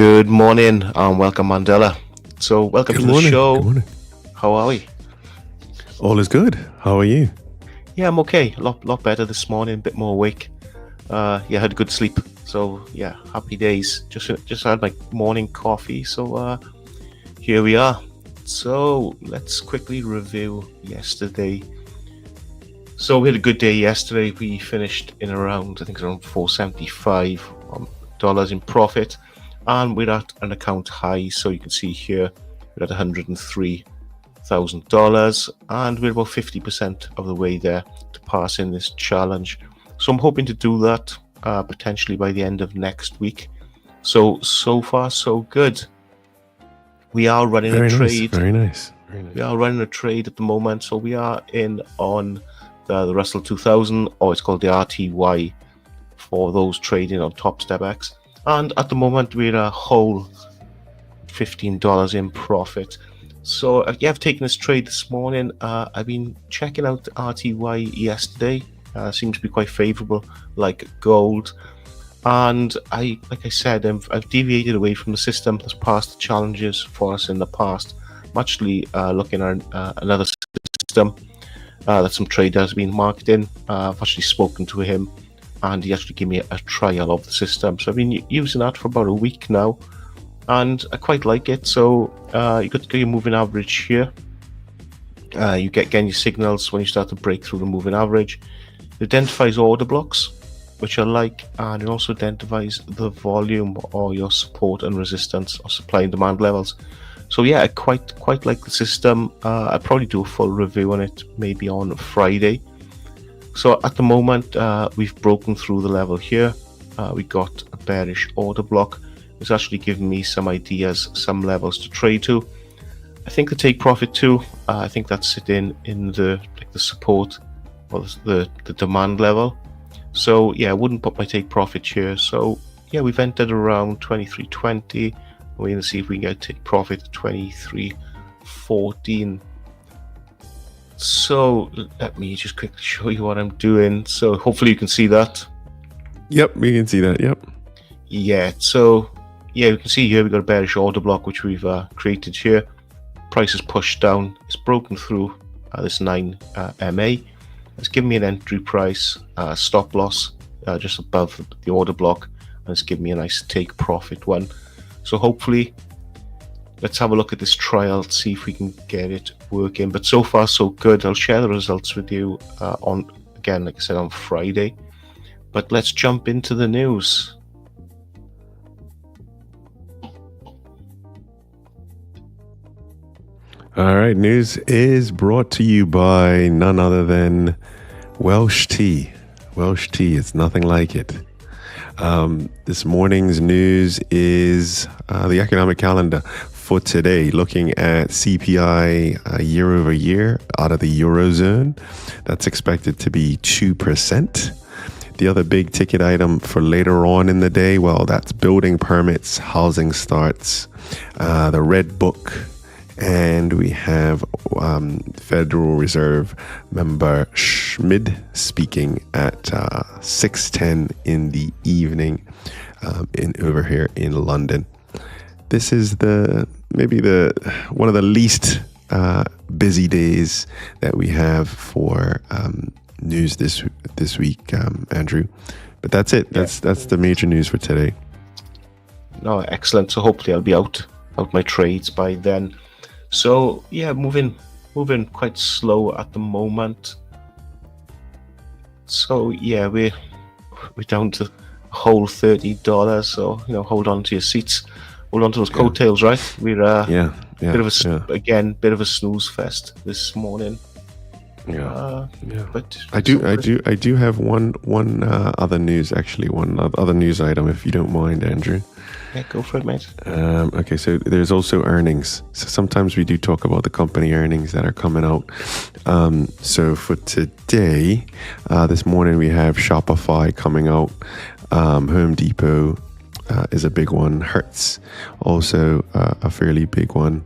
Good morning and welcome, Mandela. So, welcome Good to the morning. show. Good morning. How are we? All is good. How are you? Yeah, I'm okay. A lot better this morning. A bit more awake. Yeah, had a good sleep. So, yeah, happy days. Just had my morning coffee. So, here we are. So, let's quickly review yesterday. So, we had a good day yesterday. We finished in around, I think, around $475 in profit. And we're at an account high, so you can see here we're at $103,000, and we're about 50% of the way there to pass in this challenge. So I'm hoping to do that potentially by the end of next week. So far so good. We are running a trade. Very nice. We are running a trade at the moment, so we are in on the Russell 2000, or it's called the RTY for those trading on Topstep X. And at the moment, we're a whole $15 in profit. So, yeah, I've taken this trade this morning. I've been checking out RTY yesterday. Seems to be quite favorable, like gold. And like I said, I've deviated away from the system that's passed the challenges for us in the past. I'm actually looking at another system that some traders have been marketing. I've actually spoken to him, and he actually gave me a trial of the system. So I've been using that for about a week now, and I quite like it. So you got your moving average here. You get again your signals when you start to break through the moving average. It identifies order blocks, which I like, and it also identifies the volume or your support and resistance or supply and demand levels. So yeah, I quite like the system. I'll probably do a full review on it maybe on Friday. So at the moment, we've broken through the level here. We got a bearish order block. It's actually given me some ideas, some levels to trade to. I think the take profit too. I think that's sitting in the support or the demand level. So yeah, I wouldn't put my take profit here. So yeah, we've entered around 23.20. We're going to see if we can get take profit at 23.14. So let me just quickly show you what I'm doing. So hopefully you can see that. Yep, we can see that. Yep. Yeah. So yeah, you can see here we've got a bearish order block which we've created here. Price is pushed down. It's broken through this 9 MA. It's given me an entry price, stop loss just above the order block, and it's given me a nice take profit one. So hopefully, let's have a look at this trial, see if we can get it working. But so far, so good. I'll share the results with you on, again, like I said, on Friday. But let's jump into the news. All right, news is brought to you by none other than Welsh tea. Welsh tea, it's nothing like it. This morning's news is the economic calendar for today, looking at CPI year over year out of the Eurozone. That's expected to be 2%. The other big ticket item for later on in the day, well, that's building permits, housing starts, the Red Book, and we have Federal Reserve member Schmid speaking at 6:10 in the evening over here in London. This is maybe one of the least busy days that we have for news this week, Andrew. But that's it. That's the major news for today. No, excellent. So hopefully I'll be out my trades by then. So yeah, moving quite slow at the moment. So yeah, we're down to a whole $30. So hold on to your seats, hold on to those coattails, right? We're bit of a snooze fest this morning. But I do have one other news, actually, one other news item, if you don't mind, Andrew. Yeah, go for it, mate. Okay, so there's also earnings. So sometimes we do talk about the company earnings that are coming out. So for today, this morning we have Shopify coming out. Home Depot is a big one. Hertz, also a fairly big one.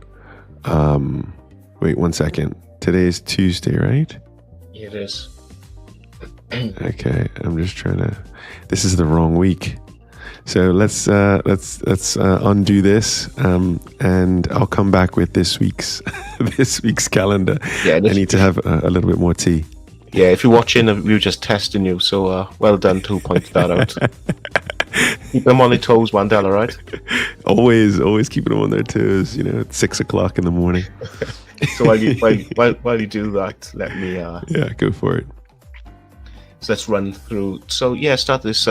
Wait 1 second. Today is Tuesday, right? It is. Okay, I'm just trying to... This is the wrong week. So let's undo this, and I'll come back with this week's this week's calendar. Yeah, I need to have a little bit more tea. Yeah, if you're watching, we were just testing you, so well done to point that out. Keep them on their toes, Mandela, right? Always keeping them on their toes. At 6 o'clock in the morning. So while you do that, let me yeah, go for it. So let's run through. So yeah, start this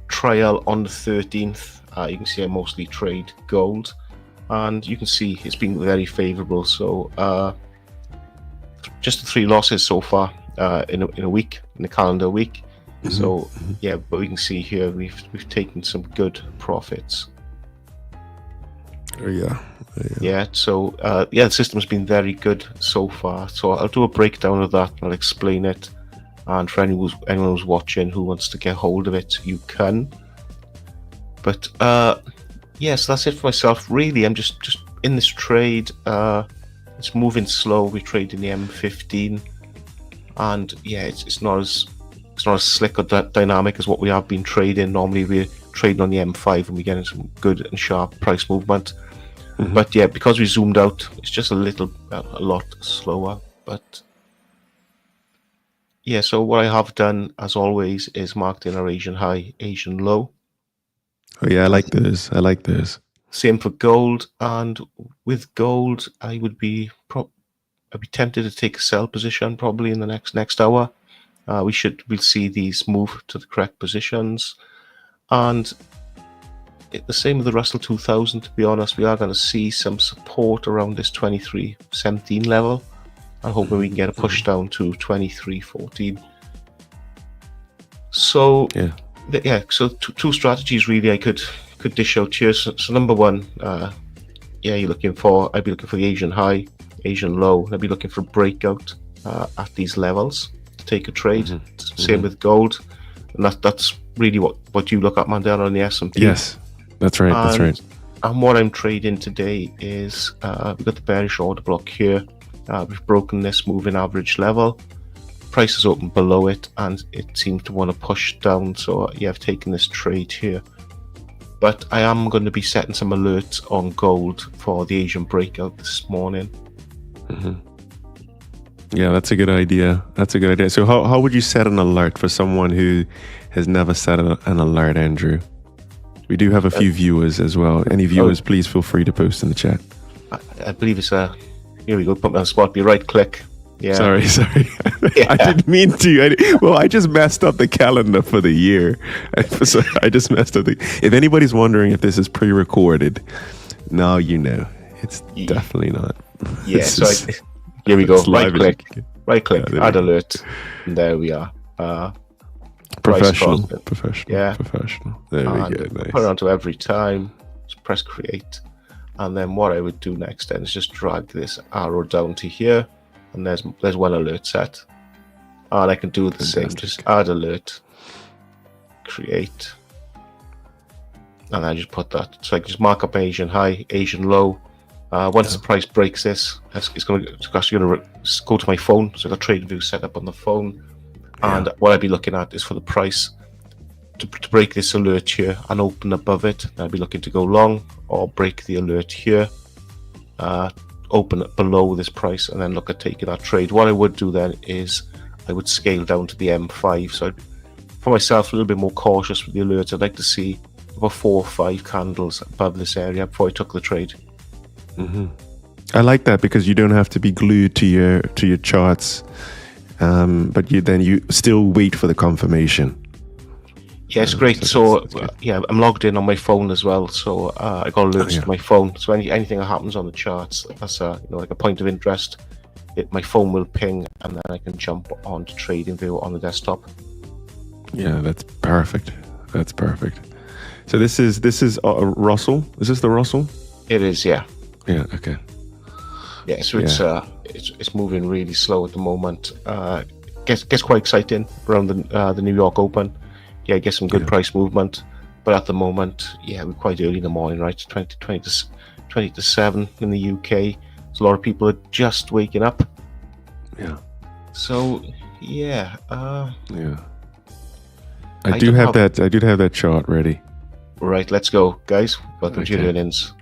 trial on the 13th. You can see I mostly trade gold, and you can see it's been very favorable. So just the 3 losses so far in a week, in the calendar week. So yeah, but we can see here we've taken some good profits. Oh yeah. Yeah, so the system's been very good so far. So I'll do a breakdown of that and I'll explain it. And for anyone who's watching who wants to get hold of it, you can. But yeah, so that's it for myself. Really, I'm just in this trade. It's moving slow. We trade in the M15, and yeah, it's not as slick or dynamic as what we have been trading. Normally, we're trading on the M5 and we're getting some good and sharp price movement. But yeah, because we zoomed out, it's just a lot slower. But yeah, so what I have done, as always, is marked in our Asian high, Asian low. Oh yeah, I like this. Same for gold, and with gold, I'd be tempted to take a sell position probably in the next hour. We'll see these move to the correct positions, and the same with the Russell 2000. To be honest, we are going to see some support around this 23.17 level. I'm hoping we can get a push down to 23.14. So so two strategies really I could dish out here. So number one, I'd be looking for the Asian high, Asian low. I'd be looking for a breakout at these levels to take a trade. Same with gold, and that's really what you look at, Mandela, on the S&P. Yes, that's right. That's right. And what I'm trading today is we've got the bearish order block here. We've broken this moving average level. Price is open below it, and it seems to want to push down. So yeah, I've taken this trade here. But I am going to be setting some alerts on gold for the Asian breakout this morning. Yeah, that's a good idea. So how would you set an alert for someone who has never set an alert, Andrew? We do have a few viewers as well. Any viewers, please feel free to post in the chat. I believe it's here we go, put me on the spot. Be right click. Yeah. Sorry. Yeah. I didn't mean to. I just messed up the calendar for the year. I just messed up if anybody's wondering if this is pre-recorded, now you know. It's definitely not. Yeah, here we go. Right click, add alert. And there we are. Professional. Yeah. Professional. There we go. Nice. Put it onto every time. Just press create. And then what I would do next then is just drag this arrow down to here, and there's one alert set. And I can do the same, just add alert, create, and I just put that. So I can just mark up Asian high, Asian low. Once the price breaks this, it's actually going to go to my phone. So I've got TradingView set up on the phone, and what I'd be looking at is for the price to break this alert here and open above it. I'd be looking to go long or break the alert here, open it below this price, and then look at taking that trade. What I would do then is I would scale down to the M5. So for myself, a little bit more cautious with the alerts. I'd like to see about 4 or 5 candles above this area before I took the trade. I like that because you don't have to be glued to your charts, but you still wait for the confirmation. Yeah, it's great. So I'm logged in on my phone as well. So I got alerts to my phone. So anything that happens on the charts, that's like a point of interest. My phone will ping, and then I can jump on to TradingView on the desktop. Yeah, that's perfect. So this is Russell. Is this the Russell? It is, yeah. Yeah. Okay. Yeah. So it's moving really slow at the moment. Gets quite exciting around the New York Open. Yeah, get some good price movement, but at the moment, we're quite early in the morning, right? 20 to 7 in the UK. So a lot of people are just waking up. Yeah. So I do have that chart ready. Right, let's go, guys. Welcome to your Okay. earnings.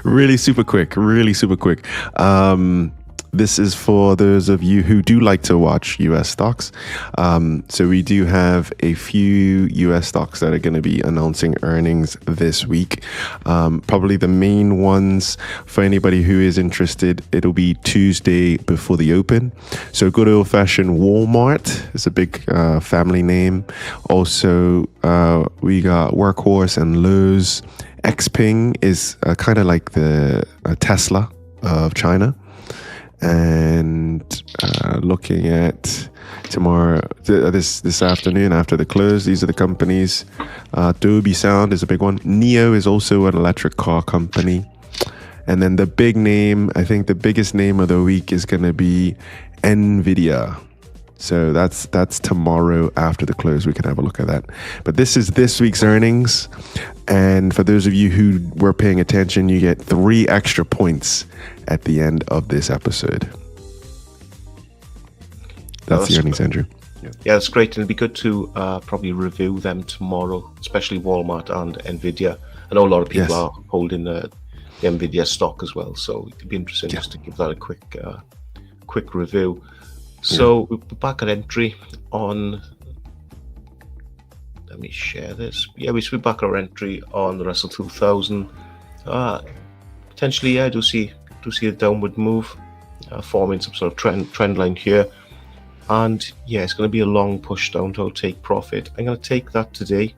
Really super quick. This is for those of you who do like to watch US stocks. So we do have a few US stocks that are going to be announcing earnings this week. Probably the main ones for anybody who is interested, it'll be Tuesday before the open. So good old fashioned Walmart is a big family name. Also, we got Workhorse and Lowe's. Xpeng is kind of like the Tesla of China. And looking at tomorrow, this afternoon after the close, these are the companies. Dolby Sound is a big one. NIO is also an electric car company. And then the big name, I think the biggest name of the week is going to be NVIDIA. So that's tomorrow after the close. We can have a look at that. But this is this week's earnings. And for those of you who were paying attention, you get 3 extra points at the end of this episode. That's the earnings, Andrew. Yeah, that's great. And it'd be good to probably review them tomorrow, especially Walmart and NVIDIA. I know a lot of people are holding the NVIDIA stock as well. So it'd be interesting just to give that a quick review. So we're back at entry on, let me share this. Yeah, we should be back at our entry on the Russell 2000. Potentially, I do see a downward move, forming some sort of trend line here. And yeah, it's going to be a long push down to take profit. I'm going to take that today.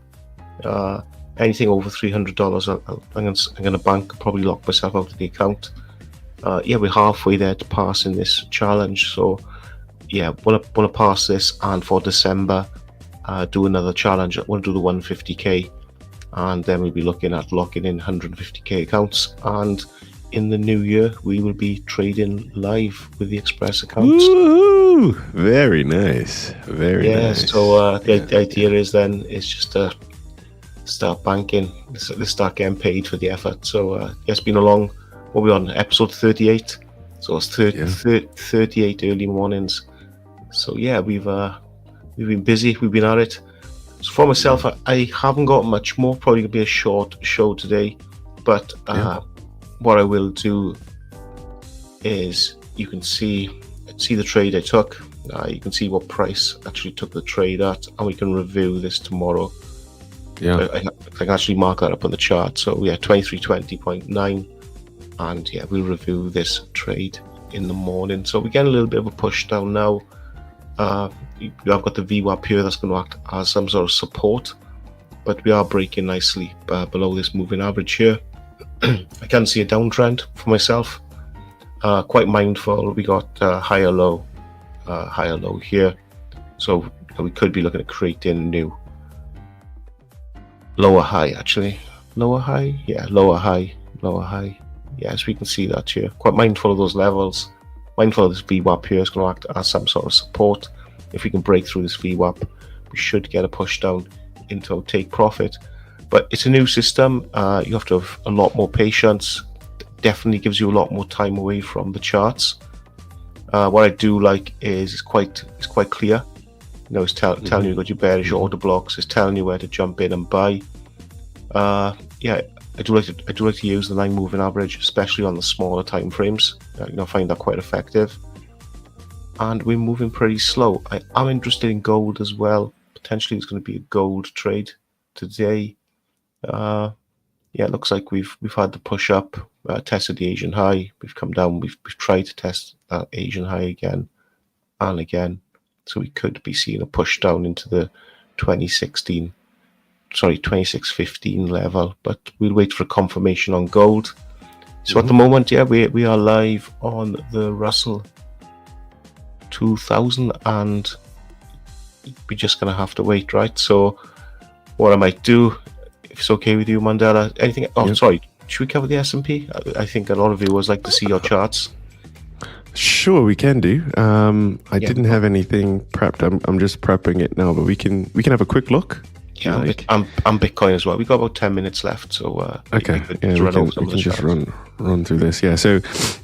Anything over $300, I'm going to bank, probably lock myself out of the account. Yeah, we're halfway there to passing this challenge. So yeah, want to pass this, and for December, do another challenge. I want to do the 150k, and then we'll be looking at locking in 150k accounts. And in the new year, we will be trading live with the Express accounts. Woo! Very nice. Very nice. So the idea is just to start banking, start getting paid for the effort. So it's been a long. What are we on? Episode 38. So it's 38 early mornings. So yeah, we've been busy. We've been at it. So for myself, I haven't got much more. Probably gonna be a short show today. But what I will do is you can see the trade I took. You can see what price actually took the trade at, and we can review this tomorrow. Yeah, I can actually mark that up on the chart. So yeah, 2320.9, and yeah, we'll review this trade in the morning. So we get a little bit of a push down now. I've got the VWAP here that's going to act as some sort of support, but we are breaking nicely below this moving average here. I can see a downtrend for myself. Quite mindful. We got higher low here, so we could be looking at creating new lower high. Actually, lower high. Yes, we can see that here. Quite mindful of those levels. Mindful of this VWAP here is going to act as some sort of support. If we can break through this VWAP, we should get a push down into take profit. But it's a new system. You have to have a lot more patience. Definitely gives you a lot more time away from the charts. What I do like is it's quite clear. You know, it's telling you you've got your bearish order blocks. It's telling you where to jump in and buy. Yeah, I do like to use the 9 moving average, especially on the smaller time frames. I find that quite effective. And we're moving pretty slow. I am interested in gold as well. Potentially, it's going to be a gold trade today. Yeah, it looks like we've had the push up, tested the Asian high. We've come down. We've tried to test that Asian high again and again. So we could be seeing a push down into the 2615 level, but we'll wait for a confirmation on gold. So at the moment, yeah, we are live on the Russell 2000, and we're just gonna have to wait, right? So what I might do, if it's okay with you, Mandela, anything? Oh, sorry, should we cover the S&P? I think a lot of viewers like to see your charts. Sure, we can do. I didn't have anything prepped. I'm just prepping it now, but we can have a quick look. Yeah, I'm Bitcoin as well. We've got about 10 minutes left, so okay. We can just run through this. Yeah, so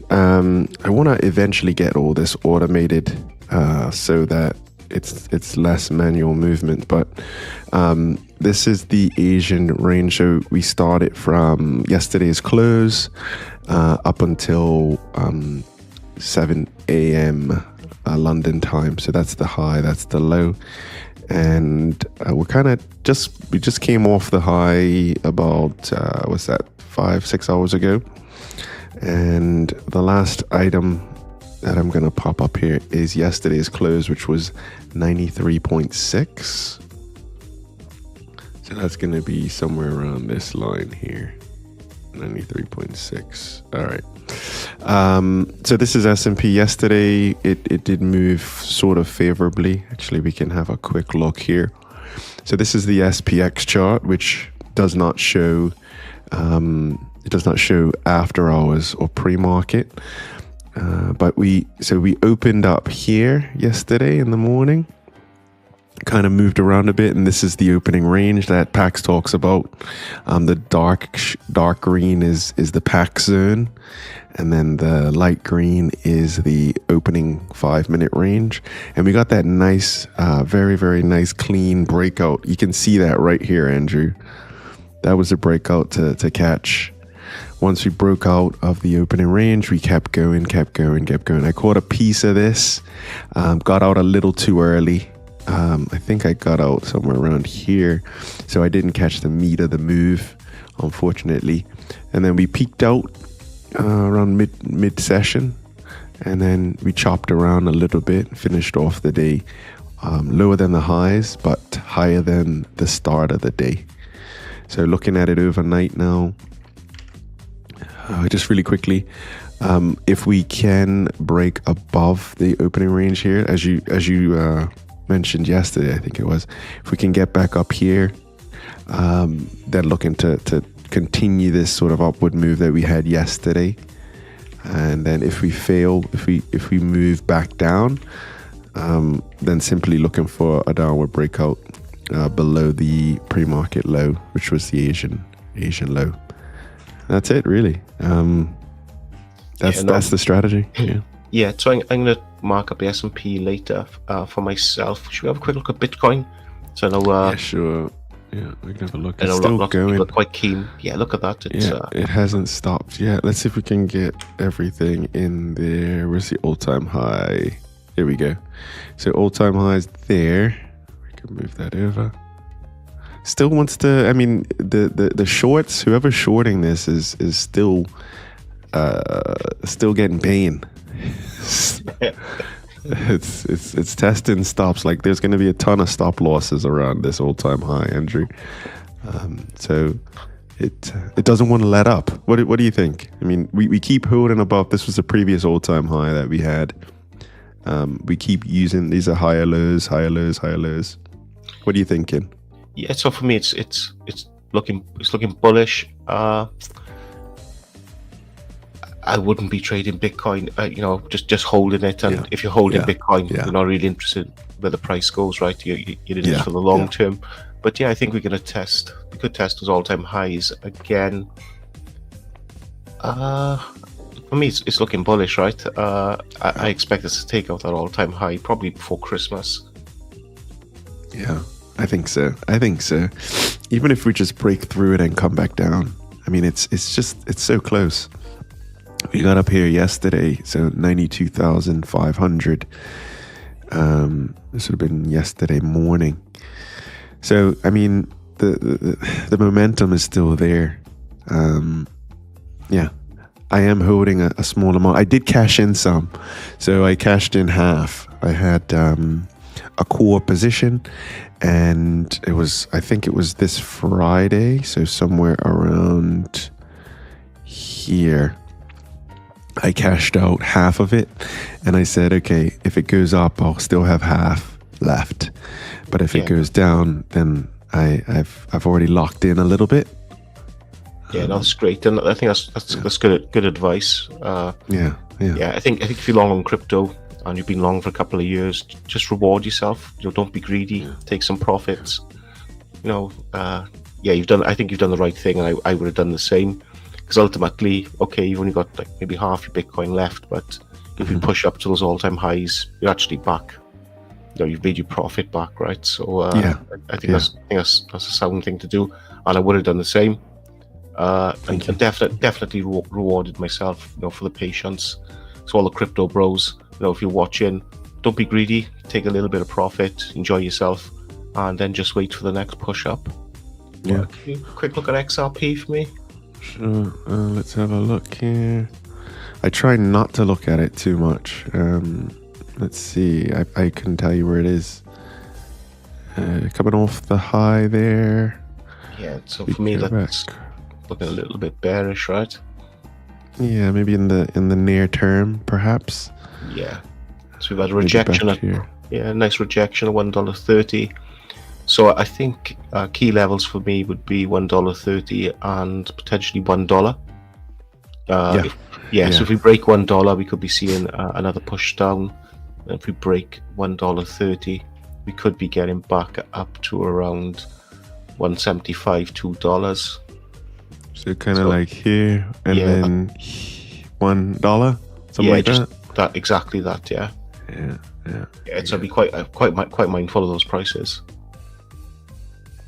I want to eventually get all this automated so that it's less manual movement. But this is the Asian range. So we started from yesterday's close up until 7 a.m. London time. So that's the high, that's the low. And we just came off the high about, what's that, 5-6 hours ago. And the last item that I'm going to pop up here is yesterday's close, which was 93.6. So that's going to be somewhere around this line here. 93.6. All right. So this is S&P. Yesterday, it did move sort of favorably. Actually, we can have a quick look here. So this is the SPX chart, which does not show after hours or pre-market. But we opened up here yesterday in the morning, kind of moved around a bit, and this is the opening range that PAX talks about. The dark green is the PAX zone, and then the light green is the opening 5-minute range. And we got that nice, very, very nice clean breakout. You can see that right here, Andrew. That was a breakout to catch. Once we broke out of the opening range, we kept going. I caught a piece of this, got out a little too early. I think I got out somewhere around here, so I didn't catch the meat of the move, unfortunately. And then we peaked out around mid-session, and then we chopped around a little bit, finished off the day lower than the highs, but higher than the start of the day. So looking at it overnight now, just really quickly, if we can break above the opening range here, as you mentioned yesterday, I think it was, if we can get back up here, then looking to continue this sort of upward move that we had yesterday. And then if we fail, if we move back down, then simply looking for a downward breakout below the pre-market low, which was the Asian low. That's it, really. That's the strategy. Yeah, so I'm going to mark up the S&P later for myself. Should we have a quick look at Bitcoin? So I know. Yeah, sure. Yeah, we can have a look. I know it's still lots going. of people are quite keen. Yeah, look at that. It's, it hasn't stopped yet. Let's see if we can get everything in there. Where's the all-time high? Here we go. So all-time high is there. We can move that over. Still wants to. I mean, the shorts. Whoever's shorting this is still getting pain. It's testing stops. Like there's going to be a ton of stop losses around this all-time high, Andrew. So it doesn't want to let up. What do you think? I mean, we keep holding above. This was a previous all-time high that we had. We keep using these are higher lows. What are you thinking? Yeah, so for me, it's looking bullish. I wouldn't be trading Bitcoin, just holding it. And if you're holding Bitcoin, you're not really interested where the price goes, right? You're in it for the long term. But yeah, I think we could test those all-time highs again. For me, it's looking bullish, right? I expect us to take out that all-time high probably before Christmas. Yeah, I think so. Even if we just break through it and come back down, I mean, it's so close. We got up here yesterday, so 92,500. This would have been yesterday morning. So, I mean, the momentum is still there. Yeah, I am holding a small amount. I did cash in some, so I cashed in half. I had a core position, and I think it was this Friday, so somewhere around here. I cashed out half of it, and I said, okay, if it goes up, I'll still have half left. But if it goes down, then I've already locked in a little bit. Yeah, that's great, and I think that's good advice. Yeah. I think if you're long on crypto and you've been long for a couple of years, just reward yourself. Don't be greedy. Take some profits. I think you've done the right thing, and I would have done the same. Because ultimately, okay, you've only got like maybe half your Bitcoin left, but if you push up to those all-time highs, you're actually back you've made your profit back, right? So Yeah. I think Yeah. that's a sound thing to do, and I would have done the same. And Thank you. definitely rewarded myself, for the patience. So all the crypto bros, if you're watching, don't be greedy. Take a little bit of profit, enjoy yourself, and then just wait for the next push up. Yeah. Quick look at XRP for me. Sure. Let's have a look here. I try not to look at it too much. Let's see. I can tell you where it is. Coming off the high there. Yeah. So for me, that's looking a little bit bearish, right? Yeah, maybe in the near term, perhaps. Yeah. So we've had a rejection here. Yeah, nice rejection of $1.30. So I think key levels for me would be $1.30 and potentially $1. So if we break $1, we could be seeing another push down. And if we break $1.30, we could be getting back up to around $1.75, $2. So kind of like here, and then $1, something like that. Exactly that. Yeah. Yeah. So I'd be quite mindful of those prices.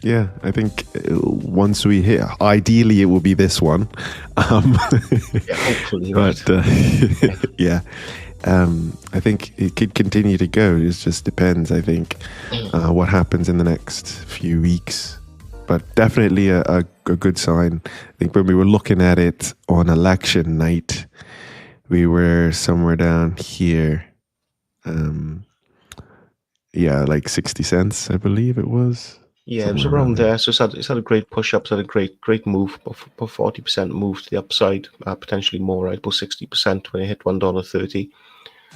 Yeah, I think once we hit, ideally it will be this one. Hopefully, right. But yeah, I think it could continue to go. It just depends, I think, what happens in the next few weeks. But definitely a good sign. I think when we were looking at it on election night, we were somewhere down here. Like 60 cents, I believe it was. Yeah, it was around there. So it's had a great push up. It's had a great move, about 40% move to the upside, potentially more, right? About 60% when it hit $1.30.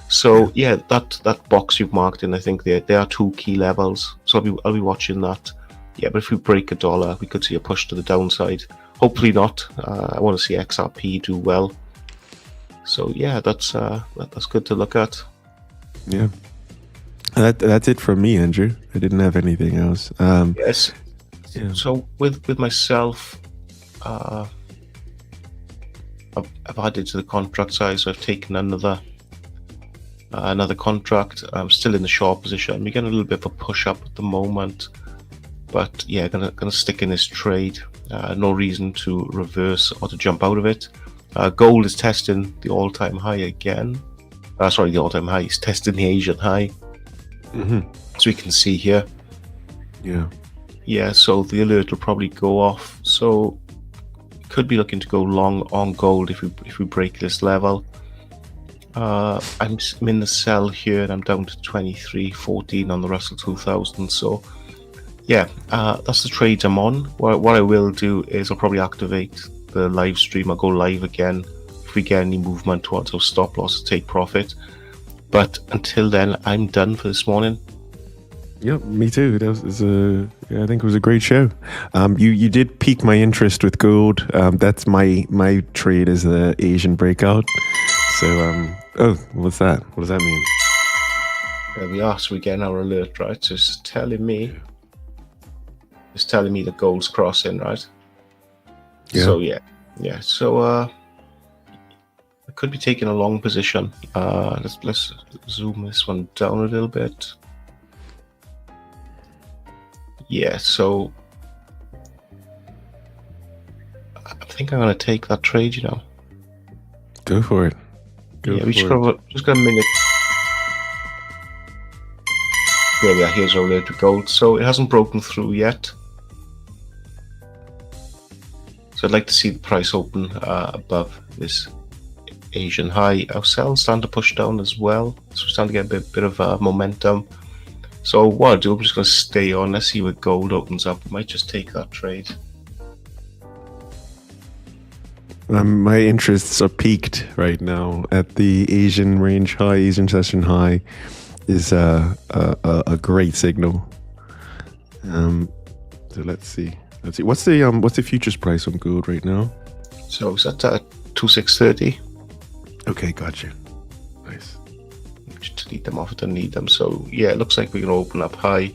So yeah, that box you've marked in, I think there are two key levels. So I'll be watching that. Yeah, but if we break $1, we could see a push to the downside. Hopefully not. I want to see XRP do well. So yeah, that's good to look at. Yeah. That's it from me, Andrew. I didn't have anything else. Yes. Yeah. So with myself, I've added to the contract size. So I've taken another contract. I'm still in the short position. We're getting a little bit of a push up at the moment, but yeah, gonna stick in this trade. No reason to reverse or to jump out of it. Gold is testing the all-time high again. The all-time high is testing the Asian high. So we can see here. Yeah, so the alert will probably go off. So could be looking to go long on gold if we break this level. I'm in the sell here, and I'm down to 23.14 on the Russell 2000. So yeah, that's the trades I'm on. What I will do is I'll probably activate the live stream. I'll go live again if we get any movement towards those stop losses, take profit. But until then, I'm done for this morning. Yep, me too. I think it was a great show. You did pique my interest with gold. That's my trade is the Asian breakout. So, what's that? What does that mean? There we are. So we're getting our alert, right? So it's telling me that gold's crossing, right? Yeah. So yeah. So I could be taking a long position. Let's zoom this one down a little bit. Yeah, so I think I'm going to take that trade, Go for it. We just got a minute. There we are. Here's our alert to gold. So it hasn't broken through yet. So I'd like to see the price open above this Asian high. Our sell's starting to push down as well. So we're starting to get a bit of momentum. So what I'll do, I'm just going to stay on. Let's see where gold opens up. We might just take that trade. My interests are peaked right now at the Asian range high. Asian session high is a great signal. So let's see. What's the futures price on gold right now? So it's at 2630. Okay, gotcha. Nice. Just delete them off. I don't need them. So yeah, it looks like we're going to open up high,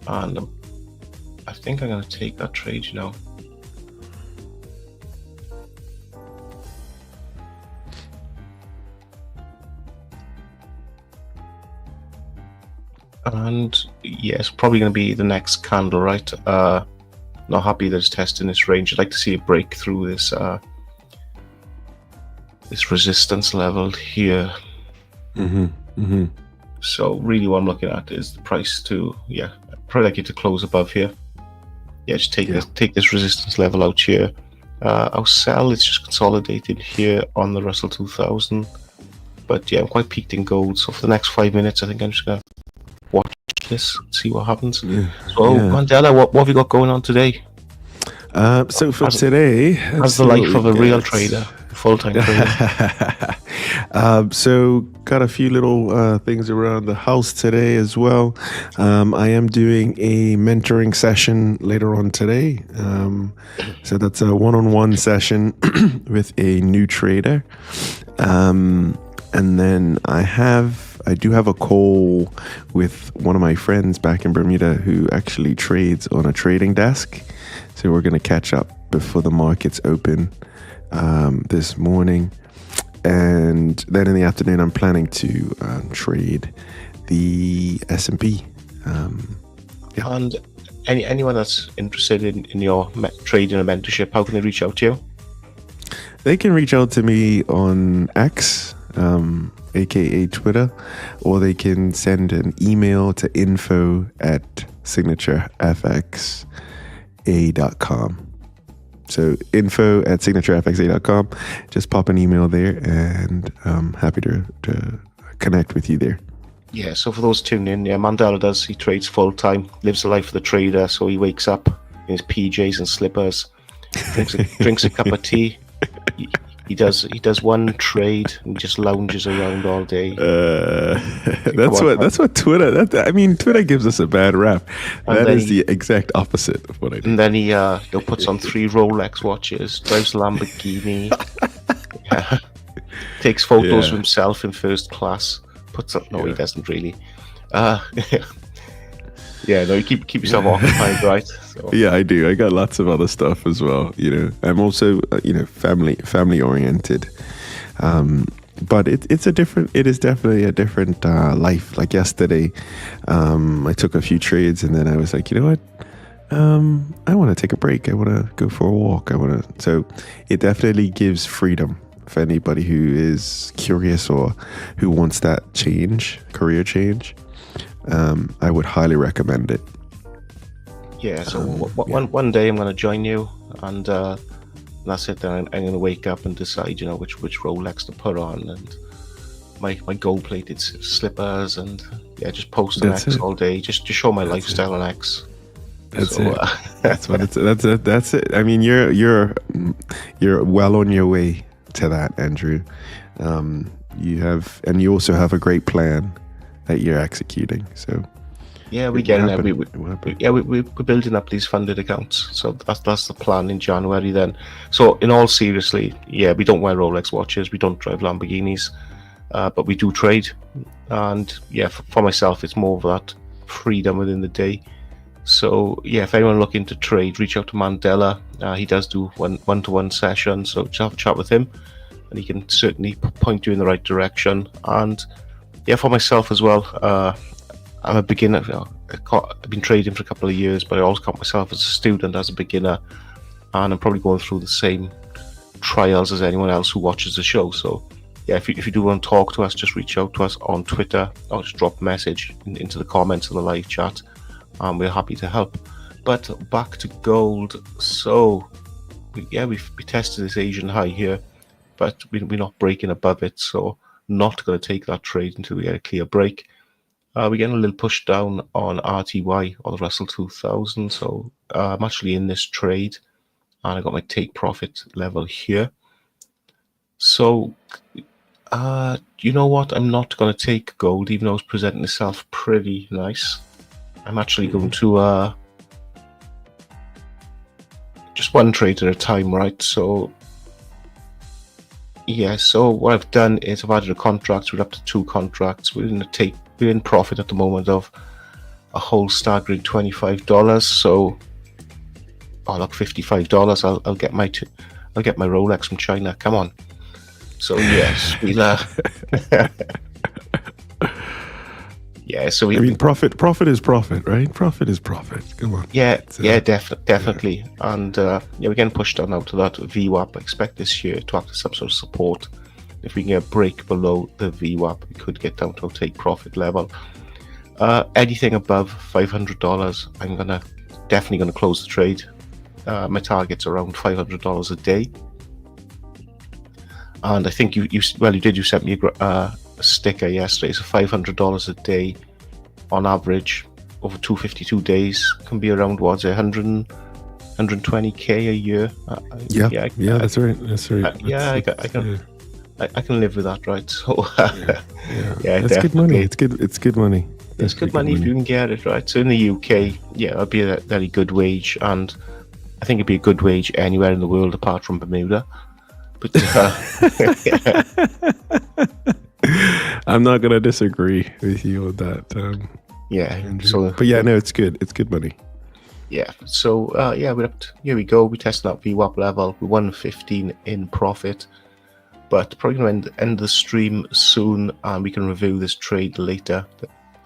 and I think I'm going to take that trade. And yes, probably going to be the next candle, right? Not happy that it's testing this range. I'd like to see it break through this this resistance level here. So really what I'm looking at is the price to, probably like it to close above here. Just take this resistance level out here. Our sell is just consolidated here on the Russell 2000. But I'm quite peaked in gold. So for the next 5 minutes, I think I'm just going to watch this, see what happens. Mandela, what have you got going on today? So for today, how's the life of a real trader, a full-time trader? So got a few little things around the house today as well. I am doing a mentoring session later on today. So that's a one-on-one session with a new trader. And then I do have a call with one of my friends back in Bermuda who actually trades on a trading desk. So we're going to catch up before the markets open this morning. And then in the afternoon, I'm planning to trade the S&P. And anyone that's interested in your trading and mentorship, how can they reach out to you? They can reach out to me on X, aka Twitter, or they can send an email to info@signaturefxa.com. So info@signaturefxa.com. Just pop an email there, and I'm happy to connect with you there. Yeah, so for those tuning in, Mandela he trades full time, lives the life of the trader. So he wakes up in his PJs and slippers, drinks a cup of tea. He does one trade and just lounges around all day. That's what Twitter. Twitter gives us a bad rap. That is the exact opposite of what I do. And then he puts on 3 Rolex watches, drives a Lamborghini, takes photos of himself in first class. He doesn't really. You keep yourself occupied, right? So. Yeah, I do. I got lots of other stuff as well. I'm also family oriented, but it is definitely a different life. Like yesterday, I took a few trades, and then I was like, you know what? I want to take a break. I want to go for a walk. So it definitely gives freedom for anybody who is curious or who wants that career change. I would highly recommend it. So one day I'm going to join you, and that's it. Then I'm going to wake up and decide, which Rolex to put on, and my gold-plated slippers, and just post on X all day, just to show my lifestyle on X. That's it. That's what it's. That's it. I mean, you're well on your way to that, Andrew. You also have a great plan that you're executing. So we're getting there. We're building up these funded accounts. So that's the plan in January then. So in all seriously, we don't wear Rolex watches, we don't drive Lamborghinis, but we do trade. And for myself, it's more of that freedom within the day. So if anyone looking to trade, reach out to Mandela. He does do one-to-one sessions, so just have a chat with him, and he can certainly point you in the right direction. And for myself as well, I'm a beginner. I've been trading for a couple of years, but I always count myself as a student, as a beginner, and I'm probably going through the same trials as anyone else who watches the show. So if you do want to talk to us, just reach out to us on Twitter, or just drop a message into the comments of the live chat, and we're happy to help. But back to gold. So we tested this Asian high here, but we're not breaking above it, so not going to take that trade until we get a clear break. We're getting a little push down on RTY, or the Russell 2000, so I'm actually in this trade, and I got my take profit level here. So you know what, I'm not going to take gold, even though it's presenting itself pretty nice. I'm actually going to just one trade at a time, right? So so what I've done is I've added a contract. We're up to 2 contracts. We're in profit at the moment of a whole staggering $25. So look, $55. I'll get my Rolex from China. Come on. So yes, we'll Yeah, so I mean, profit is profit, right? Profit is profit. Come on. Definitely. And we're getting pushed down now to that VWAP. I expect this year to act as some sort of support. If we can get a break below the VWAP, we could get down to a take profit level. Anything above $500, I'm definitely gonna close the trade. My target's around $500 a day. And I think you sent me a sticker yesterday. So $500 a day on average over 252 days can be around 120k a year. That's right. I can live with that, right? So that's good money. It's good money. It's good money if you can get it, right? So in the UK, it'd be a very good wage, and I think it'd be a good wage anywhere in the world apart from Bermuda. But I'm not gonna disagree with you on that. It's good. It's good money. Yeah. So here we go. We tested that VWAP level. We won 15 in profit, but probably gonna end the stream soon, and we can review this trade later,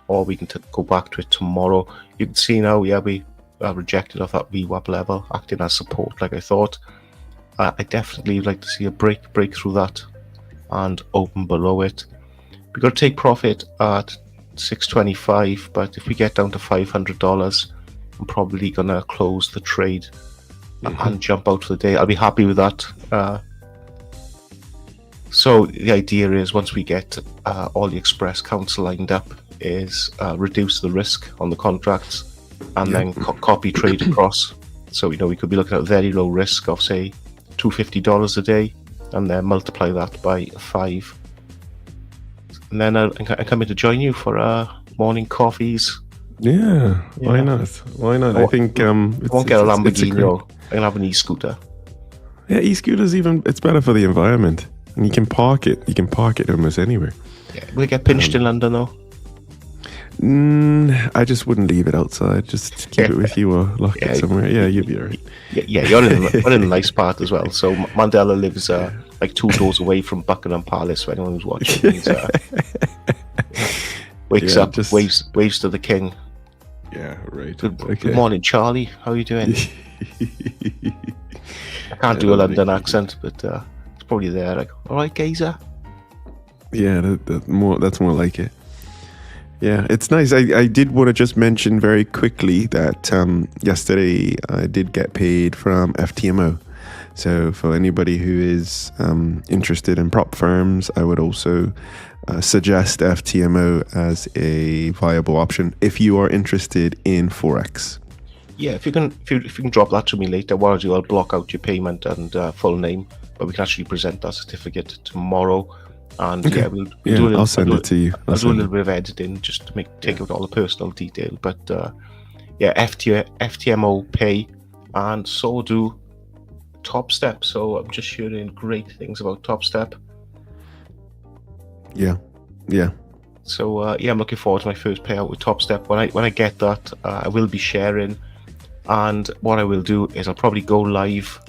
or we can go back to it tomorrow. You can see now, we rejected off that VWAP level, acting as support, like I thought. I definitely would like to see a break through that and open below it. We've got to take profit at 625, but if we get down to $500, I'm probably gonna close the trade and jump out for the day. I'll be happy with that. So the idea is, once we get all the express counts lined up, is reduce the risk on the contracts and then copy trade across. So we could be looking at very low risk of, say, $250 a day, and then multiply that by 5, and then I come in to join you for morning coffees. Why not? I think I won't get a Lamborghini. I can have an e-scooter. E-scooters, it's better for the environment, and you can park it almost anywhere. Will it get pinched in London though? I just wouldn't leave it outside. Just keep it with you or lock it somewhere. You'd be alright. You're in a nice part as well. So Mandela lives like 2 doors away from Buckingham Palace. For anyone who's watching, he's, wakes up, waves to the king. Yeah, right. Good morning, Charlie. How are you doing? I can't do a London accent, but it's probably there. Like, all right, geezer. Yeah, that's more like it. Yeah, it's nice. I did want to just mention very quickly that yesterday I did get paid from FTMO. So for anybody who is interested in prop firms, I would also suggest FTMO as a viable option if you are interested in Forex. Yeah, if you can drop that to me later, what I'll do, I'll block out your payment and full name, but we can actually present that certificate tomorrow. And I'll send it to you. I'll do a little bit of editing just to take out all the personal detail. But FTMO pay, and so do Topstep. So I'm just hearing great things about Topstep. Yeah. So I'm looking forward to my first payout with Topstep. When I get that, I will be sharing. And what I will do is I'll probably go live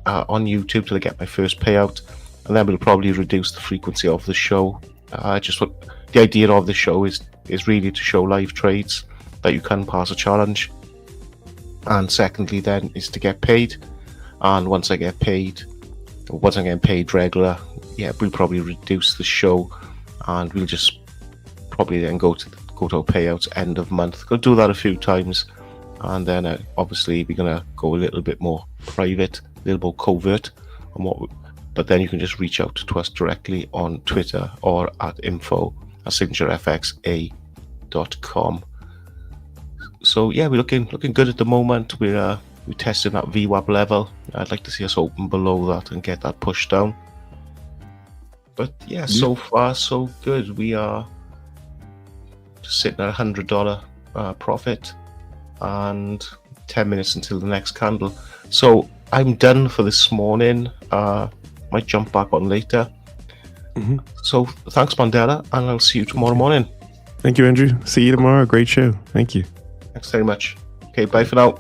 on YouTube till I get my first payout. And then we'll probably reduce the frequency of the show. The idea of the show is really to show live trades that you can pass a challenge. And secondly, then, is to get paid. And once I'm getting paid regular, we'll probably reduce the show, and we'll just probably then go to our payouts end of month. We'll do that a few times, and then obviously we're gonna go a little bit more private, a little more covert on what. But then you can just reach out to us directly on Twitter or at info@signaturefxa.com. So we're looking good at the moment. We're testing that VWAP level. I'd like to see us open below that and get that pushed down. But so far so good. We are just sitting at $100 profit and 10 minutes until the next candle. So I'm done for this morning. Might jump back on later. So thanks, Mandela, and I'll see you tomorrow morning. Thank you, Andrew. See you tomorrow. Great show. Thank you. Thanks very much. Okay, bye for now.